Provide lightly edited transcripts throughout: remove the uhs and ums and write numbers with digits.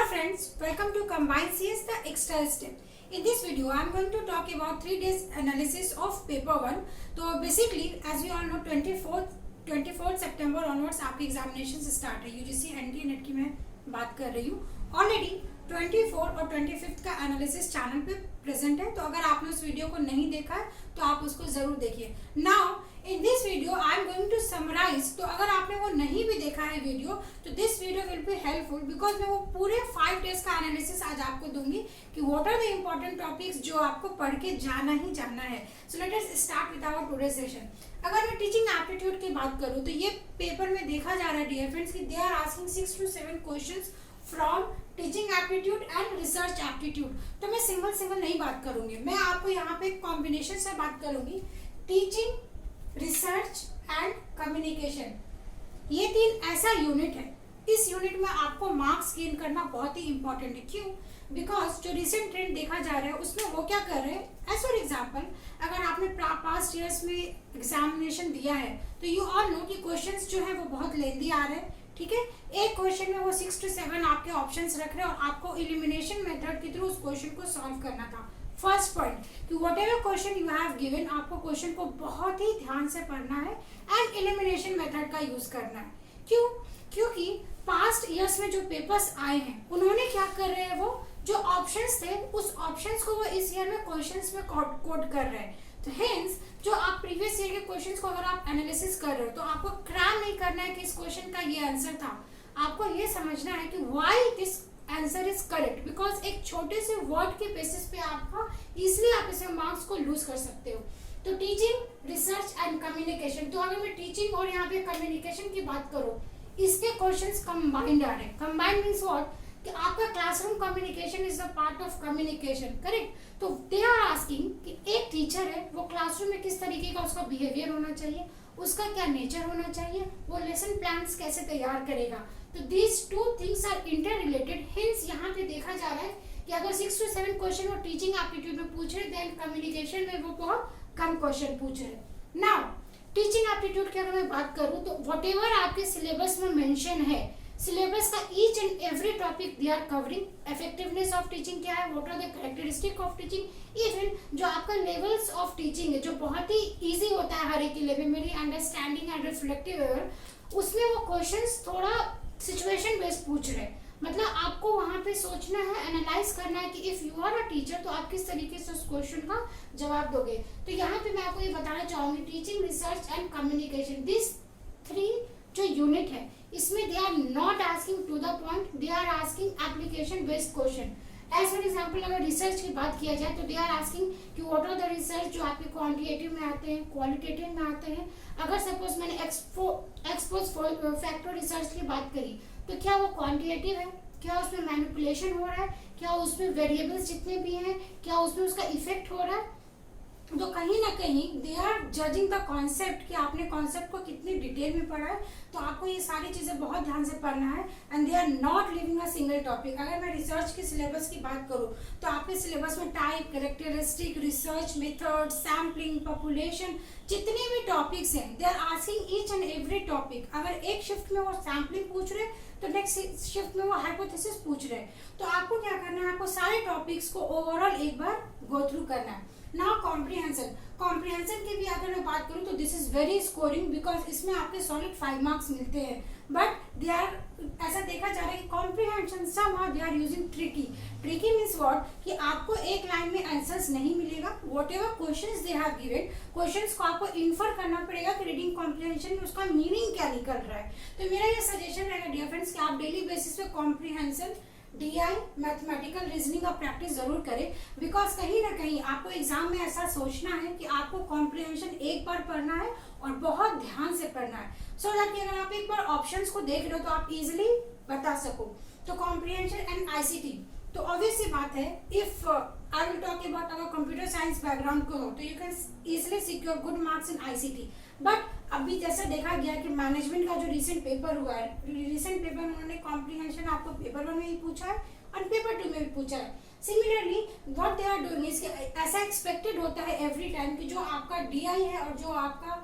friends, welcome to Combined CS the extra step. In this video, I am going to talk about 3 days analysis of paper 1. So basically, as we all know, 24th September onwards आपकी examinations start है. UGC NT net की मैं बात कर रही हूँ. Already 24 और 25 का एनालिसिस चैनल पे प्रेजेंट है, तो अगर आपने उस वीडियो को नहीं देखा है तो आप उसको जरूर देखिए. Now in this video I am going to summarize. तो अगर आपने वो नहीं भी देखा है वीडियो, तो this video will be helpful because मैं वो पूरे 5 डेज का एनालिसिस आज आपको दूंगी कि what are the important topics जो आपको पढ़ के जाना ही जाना है. So let us start with our today session. अगर मैं टीचिंग एप्टीट्यूड की बात करूँ तो ये पेपर में देखा जा रहा है डियर फ्रेंड्स कि they are asking 6 to 7 questions from teaching aptitude and research aptitude. तो मैं सिंगल नहीं बात करूंगी, मैं आपको यहाँ पे कॉम्बिनेशन से बात करूंगी. टीचिंग, रिसर्च एंड कम्युनिकेशन, ये 3 ऐसा यूनिट है. इस यूनिट में आपको मार्क्स गेन करना बहुत ही इंपॉर्टेंट है. क्यों? बिकॉज जो रिसेंट ट्रेंड देखा जा रहा है उसमें वो क्या कर रहे हैं. एज फॉर एग्जाम्पल, अगर आपने पास्ट ईयर्स में एग्जामिनेशन दिया है तो यू ऑल नो कि क्वेश्चंस जो है वो बहुत लेंदी आ रहे हैं. ठीक है, एक क्वेश्चन में वो 6 to 7 आपके ऑप्शंस रख रहे हैं और आपको एलिमिनेशन मेथड के थ्रू उस क्वेश्चन को सॉल्व करना था. फर्स्ट पॉइंट कि what ever question you have given, आपको क्वेश्चन को बहुत ही ध्यान से पढ़ना है एंड एलिमिनेशन मेथड का यूज करना है. क्यों? क्योंकि पास्ट ईयर्स में जो पेपर्स आए हैं उन्होंने क्या कर रहे हैं, वो जो ऑप्शंस थे उस ऑप्शंस को वो इस ईयर में क्वेश्चंस में कोड कर रहे हैं. तो हेंस जो आप प्रीवियस ईयर के क्वेश्चंस को अगर आप एनालिसिस कर रहे हो तो आपको क्रैम नहीं करना है कि इस क्वेश्चन का ये आंसर था. आपको ये समझना है कि why this answer is correct, because एक छोटे से वर्ड के बेसिस पे आपका इजिली आप इसे मार्क्स को लूज कर सकते हो. तो टीचिंग, रिसर्च एंड कम्युनिकेशन, तो अगर मैं टीचिंग और यहाँ पे कम्युनिकेशन की बात करूँ, इसके क्वेश्चंस कंबाइंड आ रहे हैं. कंबाइंड मीन्स व्हाट, कि आपका classroom communication is a part of communication, correct. तो दे आर आस्किंग कि एक टीचर है वो क्लासरूम में किस तरीके का उसका बिहेवियर होना चाहिए, उसका क्या नेचर होना चाहिए, वो लेसन प्लान्स कैसे तैयार करेगा. तो these 2 things are inter related. Hence यहाँ पे देखा जा रहा है कि अगर 6 to 7 क्वेश्चन वो टीचिंग एप्टीट्यूड में पूछ रहे, देन कम्युनिकेशन में वो बहुत कम क्वेश्चन पूछ रहे. नाउ टीचिंग एप्टीट्यूड की अगर मैं बात करूँ तो वट एवर आपके सिलेबस में मेंशन है, सिलेबस का each and every topic they are covering. Effectiveness of teaching क्या है, what are the characteristic of teaching, even जो आपका लेवल्स ऑफ टीचिंग है जो बहुत ही इजी होता है हर एक के लिए, मेरी अंडरस्टैंडिंग एंड रिफ्लेक्टिव एरर, उसमें वो क्वेश्चंस थोड़ा सिचुएशन बेस्ड पूछ रहे हैं. मतलब आपको वहाँ पे सोचना है, एनालाइज करना है कि if you are a teacher तो आप किस तरीके से उस क्वेश्चन का जवाब दोगे. तो यहाँ पे मैं आपको ये बताना चाहूंगी, teaching, research and communication, this 3 जो यूनिट है इसमें they are not asking to the point, they are asking application based question. As for example, अगर रिसर्च की बात किया जाए तो दे आर आस्किंग कि व्हाट आर द रिसर्च जो आपके क्वांटिटेटिव में आते हैं, क्वालिटेटिव में आते हैं. अगर सपोज मैंने एक्सपोज फैक्टर रिसर्च की बात करी तो क्या वो क्वांटिटेटिव है, क्या उसमें मैनिपुलेशन हो रहा है, क्या उसमें वेरिएबल्स जितने भी हैं क्या उसमें उसका इफेक्ट हो रहा है. तो कहीं ना कहीं they are judging the concept कि आपने कॉन्सेप्ट को कितनी डिटेल में पढ़ा है. तो आपको ये सारी चीज़ें बहुत ध्यान से पढ़ना है and they are not leaving a single topic. अगर मैं रिसर्च के सिलेबस की बात करूँ तो आपके सिलेबस में type, characteristic, research method, sampling, population, जितने भी टॉपिक्स हैं they are asking each and every topic. अगर एक शिफ्ट में वो सैम्पलिंग पूछ रहे तो नेक्स्ट शिफ्ट में वो हाइपोथेसिस पूछ रहे. तो आपको क्या करना है, आपको सारे टॉपिक्स को ओवरऑल एक बार गो थ्रू करना है. नाउ कॉम्प्रिहेंशन की भी अगर मैं बात करूँ तो this is very scoring because इसमें आपके सॉलिड 5 मार्क्स मिलते हैं. बट दे आर, ऐसा देखा जा रहा है कि comprehension somehow they are using tricky means what, कि आपको एक लाइन में आंसर्स नहीं मिलेगा. Whatever questions they have given, questions को आपको इन्फर करना पड़ेगा कि रीडिंग कॉम्प्रिहेंशन में उसका मीनिंग क्या निकल रहा है. तो मेरा ये सजेशन रहेगा डियर फ्रेंड्स कि आप डेली बेसिस पे कॉम्प्रिहेंशन, DI, मैथमेटिकल रीजनिंग का प्रैक्टिस जरूर करें. बिकॉज कहीं ना कहीं आपको एग्जाम में ऐसा सोचना है कि आपको कॉम्प्रिहेंशन एक बार पढ़ना है और बहुत ध्यान से पढ़ना है, सो दैट कि अगर आप एक बार ऑप्शंस को देख रहे हो तो आप इजिली बता सको. तो कॉम्प्रिहेंशन एंड ICT, तो ऑब्वियस सी बात है, if I will talk about अगर कंप्यूटर साइंस बैकग्राउंड को हो तो you can easily secure good marks in ICT. But अभी जैसा देखा गया कि मैनेजमेंट का जो रिसेंट पेपर हुआ है, रिसेंट पेपर में उन्होंने कॉम्प्रिहेंशन आपको पेपर 1 में भी पूछा है और पेपर 2 में भी पूछा है. Similarly what they are doing is ऐसा एक्सपेक्टेड होता है एवरी टाइम कि जो आपका DI है और जो आपका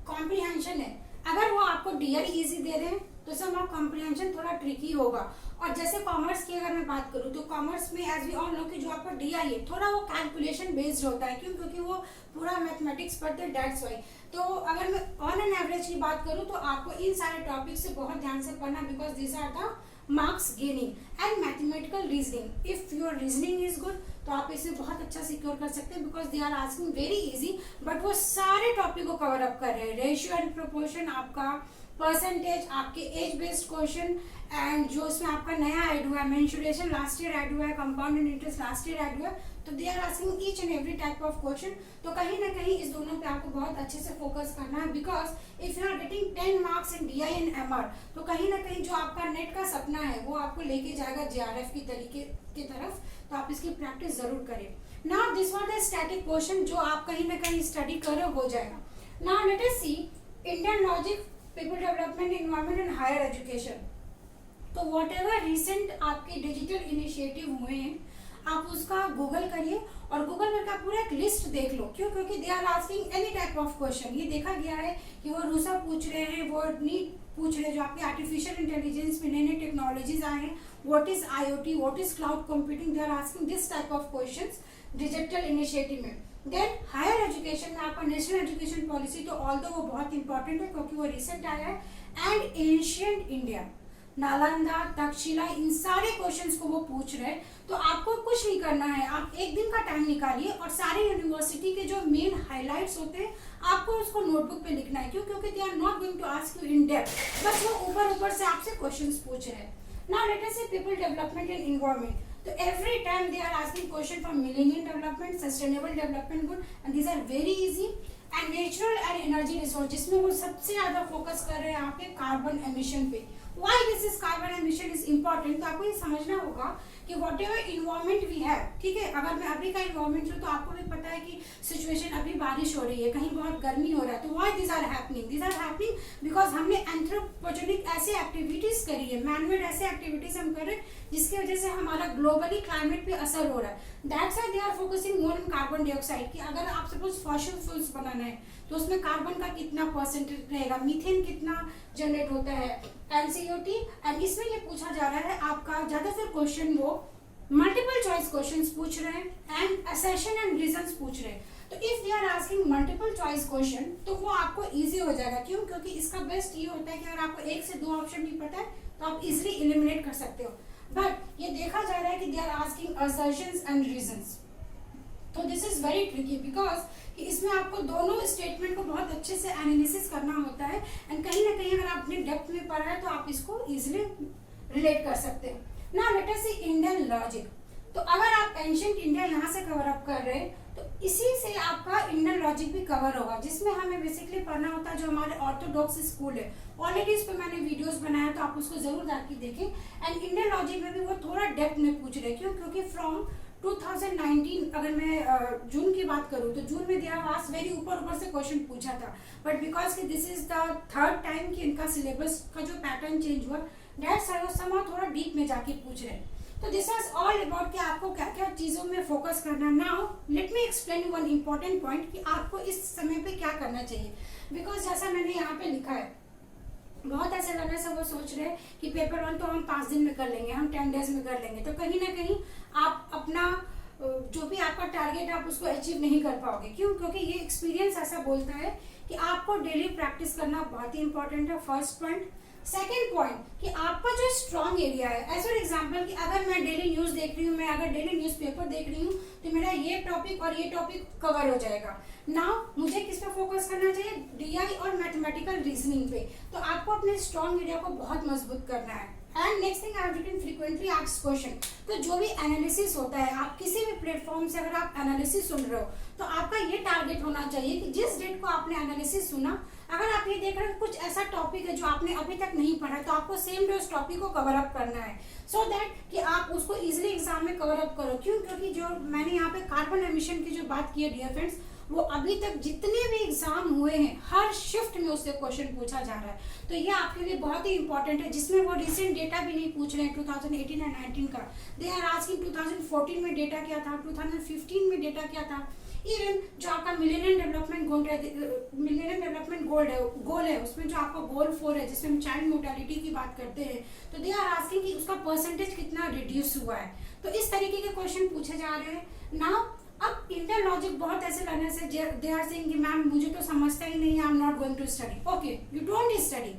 कॉम्प्रिहेंशन है, अगर वो आपको DI इजी दे रहे हैं तो सम ऑफ कॉम्प्रिहेंशन थोड़ा ट्रिकी होगा। और जैसे कॉमर्स की अगर मैं बात करूँ तो कॉमर्स में एज वी ऑल नो कि जो आपका डीआई है थोड़ा वो कैलकुलेशन बेस्ड होता है, क्यों? क्योंकि वो पूरा मैथमेटिक्स पढ़ते हैं, डेट्स वाई। तो अगर मैं ऑन एन एवरेज की बात करूँ तो आपको इन सारे टॉपिक से बहुत ध्यान से पढ़ना, because this are the marks gaining and mathematical reasoning. If your reasoning is good तो आप इसे बहुत अच्छा सिक्योर कर सकते हैं, because they are asking very easy, but वो सारे टॉपिक को कवर अप कर रहे हैं। रेशियो एंड प्रोपोर्शन, आपका परसेंटेज, आपके एज बेस्ड क्वेश्चन, एंड जो इसमें आपका नया ऐड हुआ है मेंसुरेशन लास्ट ईयर ऐड हुआ है, compound interest last year add हुआ है, तो they are asking each and every type of question. तो कहीं ना कहीं इस दोनों पे आपको बहुत अच्छे से फोकस करना है, because if you are getting 10 marks in DI and MR, तो कहीं ना कहीं जो आपका नेट का सपना है वो आपको लेके जाएगा जेआरएफ की तरीके की तरफ। तो आप इसकी प्रैक्टिस जरूर करें। Now this was the static question जो आप कहीं ना कहीं स्टडी करो हो जाएगा। Now let us see Indian logic, people development, environment and higher education. तो वॉट एवर रिसेंट आपके डिजिटल इनिशिएटिव हुए हैं आप उसका गूगल करिए और गूगल में का पूरा एक लिस्ट देख लो। क्यों? क्योंकि they are asking any type of question. ये देखा गया है कि वो रूसा पूछ रहे हैं, वो नीट पूछ रहे हैं, जो आपके आर्टिफिशियल इंटेलिजेंस में नई नई टेक्नोलॉजीज आए हैं, what is IoT, what is cloud computing, they are asking this type of questions digital initiative में। देन हायर एजुकेशन में आपका नेशनल एजुकेशन पॉलिसी, तो ऑल्दो वो बहुत इंपॉर्टेंट है क्योंकि वो रिसेंट आया है, and ancient India, Nalanda, Takshashila, इन सारे क्वेश्चंस को वो पूछ रहे हैं। तो आपको कुछ नहीं करना है, आप एक दिन का टाइम निकालिए और सारे यूनिवर्सिटी के जो मेन हाइलाइट्स होते हैं आपको उसको नोटबुक पे लिखना है। क्यों? क्योंकि they are not going to ask you in depth, बस वो ऊपर ऊपर से आपसे क्वेश्चंस पूछ रहे हैं। Now let us see people development and environment. तो every time they are asking question from millennium development, sustainable development good, and these are very easy. And natural and energy resource, जिसमें वो सबसे ज्यादा focus कर रहे हैं आपके carbon emission पे। Why this is carbon emission is important? तो आपको ये समझना होगा कि whatever environment we have, ठीक है, अगर मैं अभी का इन्वायरमेंट लूँ तो आपको भी पता है कि सिचुएशन अभी बारिश हो रही है, कहीं बहुत गर्मी हो रहा है। तो why this are happening? This are happening because हमने एंथ्रोपोजेनिक ऐसे एक्टिविटीज करी है, मैनमेड ऐसे एक्टिविटीज हम कर रहे हैं जिसकी वजह से हमारा ग्लोबली क्लाइमेट पे असर हो रहा है। That's why they are focusing more on carbon dioxide, कि अगर आप सपोज फॉसिल फ्यूल्स बनाना है तो उसमें कार्बन का कितना परसेंटेज रहेगा, मीथेन कितना जनरेट होता है, एनसीओटी। एंड इसमें ये पूछा जा रहा है आपका ज्यादातर क्वेश्चन वो मल्टीपल चॉइस क्वेश्चंस पूछ रहे हैं एंड असर्शन एंड रीजंस पूछ रहे हैं। तो if they are asking multiple choice question तो वो आपको इजी हो जाएगा। क्यों? क्योंकि इसका बेस्ट ये होता है कि अगर आपको एक से दो ऑप्शन नहीं पता है तो आप इजिली एलिमिनेट कर सकते हो। बट ये देखा जा रहा है कि they are asking assertions and reasons, तो this is very tricky because कि इसमें आपको दोनों स्टेटमेंट को बहुत अच्छे से एनालिसिस करना होता है, एंड कहीं ना कहीं अगर आपने डेप्थ में पढ़ा है तो आप इसको इजिली रिलेट कर सकते हैं। Now let us see Indian logic. तो अगर आप एंशिएंट इंडिया यहाँ से कवर अप कर रहे हैं तो इसी से आपका इंडियन लॉजिक भी कवर होगा, जिसमें हमें बेसिकली पढ़ना होता है जो हमारे ऑर्थोडॉक्स स्कूल है। ऑलरेडी इस पर मैंने वीडियोस बनाया तो आप उसको जरूर जाके देखें। एंड इंडियन लॉजिक में भी वो थोड़ा डेप्थ में पूछ रहे हैं। क्यों? क्योंकि फ्रॉम 2019 अगर मैं जून की बात करूं तो जून में दिया वास वेरी ऊपर से क्वेश्चन पूछा था, बट बिकॉज कि this is the third time कि इनका सिलेबस का जो पैटर्न चेंज हुआ, दैट्स व्हाई वो समा थोड़ा डीप में जाके पूछ रहे हैं। तो दिस इज ऑल अबाउट कि आपको क्या क्या चीजों में फोकस करना। Now let me explain one important point कि आपको इस समय पे क्या करना चाहिए। बिकॉज जैसा मैंने यहाँ पे लिखा है, बहुत ऐसे लर्नर्स है वो सोच रहे हैं कि पेपर 1 तो हम 5 दिन में कर लेंगे, हम 10 डेज में कर लेंगे। तो कहीं ना कहीं आप अपना जो भी आपका टारगेट आप उसको अचीव नहीं कर पाओगे। क्यों? क्योंकि ये एक्सपीरियंस ऐसा बोलता है कि आपको डेली प्रैक्टिस करना बहुत ही इंपॉर्टेंट है, फर्स्ट पॉइंट। सेकेंड पॉइंट कि आपका जो स्ट्रॉन्ग एरिया है, एज फॉर एग्जाम्पल कि अगर मैं डेली न्यूज देख रही हूँ, मैं अगर डेली न्यूज पेपर देख रही हूँ तो मेरा ये टॉपिक और ये टॉपिक कवर हो जाएगा। नाउ मुझे किस पे फोकस करना चाहिए? डीआई और मैथमेटिकल रीजनिंग पे। तो आपको अपने स्ट्रॉन्ग एरिया को बहुत मजबूत करना है। And next thing I have written frequently asked question. तो जो भी एनालिसिस होता है, आप किसी भी प्लेटफॉर्म से अगर आप एनालिसिस सुन रहे हो तो आपका ये टारगेट होना चाहिए कि जिस डेट को आपने एनालिसिस सुना, अगर आप ये देख रहे हो कुछ ऐसा टॉपिक है जो आपने अभी तक नहीं पढ़ा, तो आपको सेम डे उस टॉपिक को कवर अप करना है, सो दैट कि आप उसको इजिली एग्जाम में कवर अप करो। क्यों? क्योंकि जो मैंने यहाँ पे कार्बन एमिशन की जो बात की है डियर फ्रेंड्स, वो अभी तक जितने भी एग्जाम हुए हैं हर शिफ्ट में उससे क्वेश्चन पूछा जा रहा है। तो ये आपके लिए बहुत ही इंपॉर्टेंट है, जिसमें वो रिसेंट डेटा भी नहीं पूछ रहे हैं 2018 एंड 19 का। दे आर आस्किंग 2014 में डेटा क्या था, 2015 में डेटा क्या था, इवन जो आपका मिलेनियम डेवलपमेंट गोल है उसमें जो आपका गोल 4 है जिसमें हम चाइल्ड मोर्टेलिटी की बात करते हैं, तो दे आर आस्किंग कि उसका परसेंटेज कितना रिड्यूस हुआ है। तो इस तरीके के क्वेश्चन पूछे जा रहे हैं। नाउ अब इंटर लॉजिक बहुत ऐसे लर्नर्स है दे आर सेइंग कि मैम मुझे तो समझता ही नहीं है, I am not going to study. Okay, you don't study,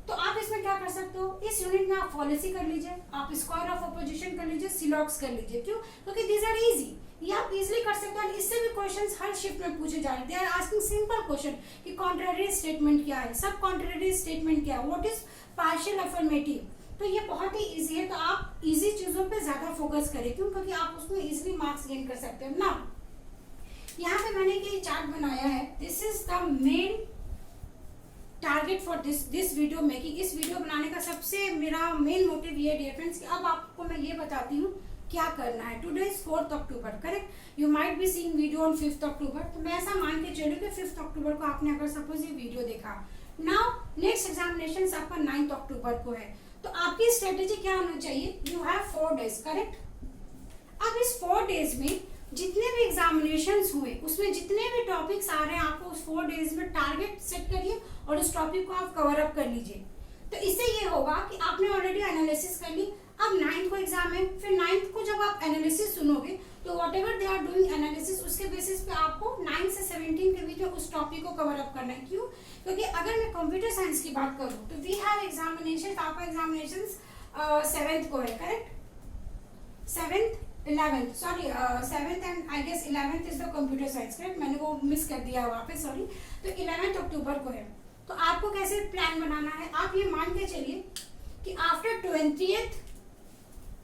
तो आप इसमें क्या कर सकते हो, इस यूनिट में आप पॉलिसी कर लीजिए, आप स्क्वायर ऑफ अपोजिशन कर लीजिए, सिलॉक्स कर लीजिए। क्यों? क्योंकि दीज आर इजी, ये आप इजीली कर सकते हो। इससे भी क्वेश्चंस हर शिफ्ट में पूछे जा रहे हैं। They are asking simple question कि कॉन्ट्ररी स्टेटमेंट क्या है, सब कॉन्ट्ररी स्टेटमेंट क्या है, व्हाट इज पार्शियल अफर्मेटिव। तो ये बहुत ही इजी है, तो आप इजी चीजों पे ज्यादा फोकस करें। क्यों? क्योंकि आप उसमें इजीली मार्क्स गेन कर सकते हो ना। यहाँ पे मैंने ये चार्ट बनाया है, this is the main target for this video making. इस वीडियो बनाने का सबसे मेरा मेन मोटिव ये डियर फ्रेंड्स कि अब आपको मैं ये बताती हूँ क्या करना है। Today is 4th October, correct. You might be seeing video on 5th अक्टूबर, तो मैं ऐसा मान के चलूँ कि 5th अक्टूबर को आपने अगर सपोज ये वीडियो देखा, नाउ नेक्स्ट एग्जामिनेशन आपका 9th अक्टूबर को है, तो आपकी स्ट्रेटेजी क्या होना चाहिए, यू हैव 4 डेज, करेक्ट। अब इस 4 डेज में जितने भी एग्जामिनेशंस हुए उसमें जितने भी टॉपिक्स आ रहे हैं आपको उस 4 डेज में टारगेट सेट करिए और उस टॉपिक को आप कवर अप कर लीजिए। तो इससे ये होगा कि आपने ऑलरेडी एनालिसिस कर ली, अब 9th को एग्जाम है, फिर 9th को जब आप एनालिसिस सुनोगे तो whatever they are doing analysis उसके बेसिस पे आपको 9 से 17 के बीच में उस टॉपिक को कवर अप करना है। क्यों? क्योंकि अगर मैं कंप्यूटर साइंस की बात करूँ तो वी हैव एग्जामिनेशन, आपका एग्जामिनेशन 7th को है, correct. 7th 11th, sorry 7th and I guess 11th is the computer science, correct. मैंने वो मिस कर दिया वहाँ पे, सॉरी। तो 11th अक्टूबर को है, तो आपको कैसे प्लान बनाना है, आप ये मान के चलिए कि आफ्टर 20th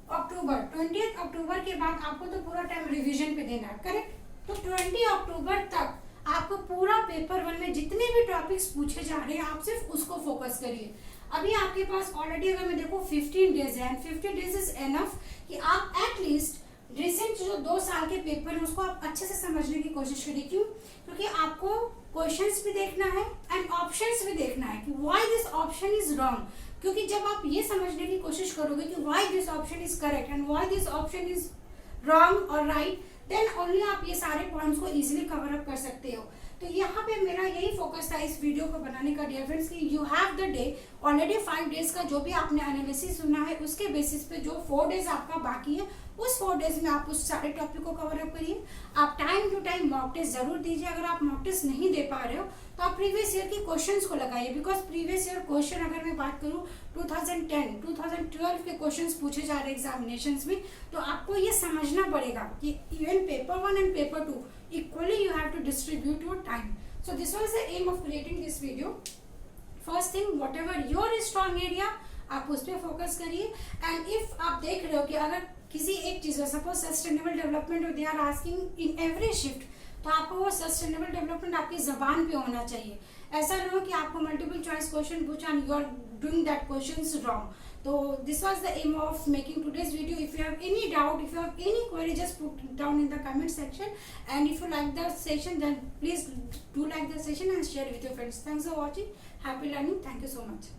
अक्टूबर के बाद आपको तो पूरा टाइम रिवीजन पे देना है, करेक्ट। तो 20 अक्टूबर तक आपको पूरा पेपर 1 में जितने भी टॉपिक्स पूछे जा रहे हैं आप सिर्फ उसको फोकस करिए। अभी आपके पास ऑलरेडी अगर मैं देखो 15 डेज है, 50 डेज इज एनफ कि आप एटलीस्ट रिसेंट जो 2 साल के पेपर है उसको आप अच्छे से समझने की कोशिश करिए। क्यों? क्योंकि आपको क्वेश्चंस भी देखना है एंड ऑप्शंस भी देखना है कि why this option is wrong. क्योंकि जब आप ये समझने की कोशिश करोगे कि why this option is correct and why this option is wrong और राइट, देन ओनली आप ये सारे पॉइंट्स को इजीली कवर अप कर सकते हो। तो यहाँ पे मेरा यही फोकस था इस वीडियो को बनाने का डियर फ्रेंड्स कि you have the day, already 5 days का जो भी आपने एनालिसिस सुना है उसके बेसिस पे जो 4 डेज आपका बाकी है उस 4 डेज में आप उस सारे टॉपिक को कवर अप करिए। आप time to time mock test जरूर दीजिए। अगर आप मॉक टेस्ट नहीं दे पा रहे हो तो आप प्रीवियस ईयर के क्वेश्चंस को लगाइए, बिकॉज प्रीवियस ईयर क्वेश्चन अगर मैं बात करूँ 2010, 2012 के क्वेश्चंस पूछे जा रहे एग्जामिनेशंस में, तो आपको ये समझना पड़ेगा कि even paper 1 and paper 2 equally you have to distribute your time. So this was the aim of creating this video. First thing, whatever your strong area आप उस पर फोकस करिए। एंड इफ आप देख रहे हो कि अगर किसी एक चीज है, suppose sustainable development, they are asking in every shift, तो आपको वो सस्टेनेबल डेवलपमेंट आपकी जबान पे होना चाहिए। ऐसा ना हो कि आपको मल्टीपल चॉइस क्वेश्चन पूछा and you are doing that questions wrong. So this was the aim of making today's video. If you have any doubt, if you have any query, just put it down in the comment section. And if you like the session, then please do like the session and share with your friends. Thanks for watching. Happy learning. Thank you so much.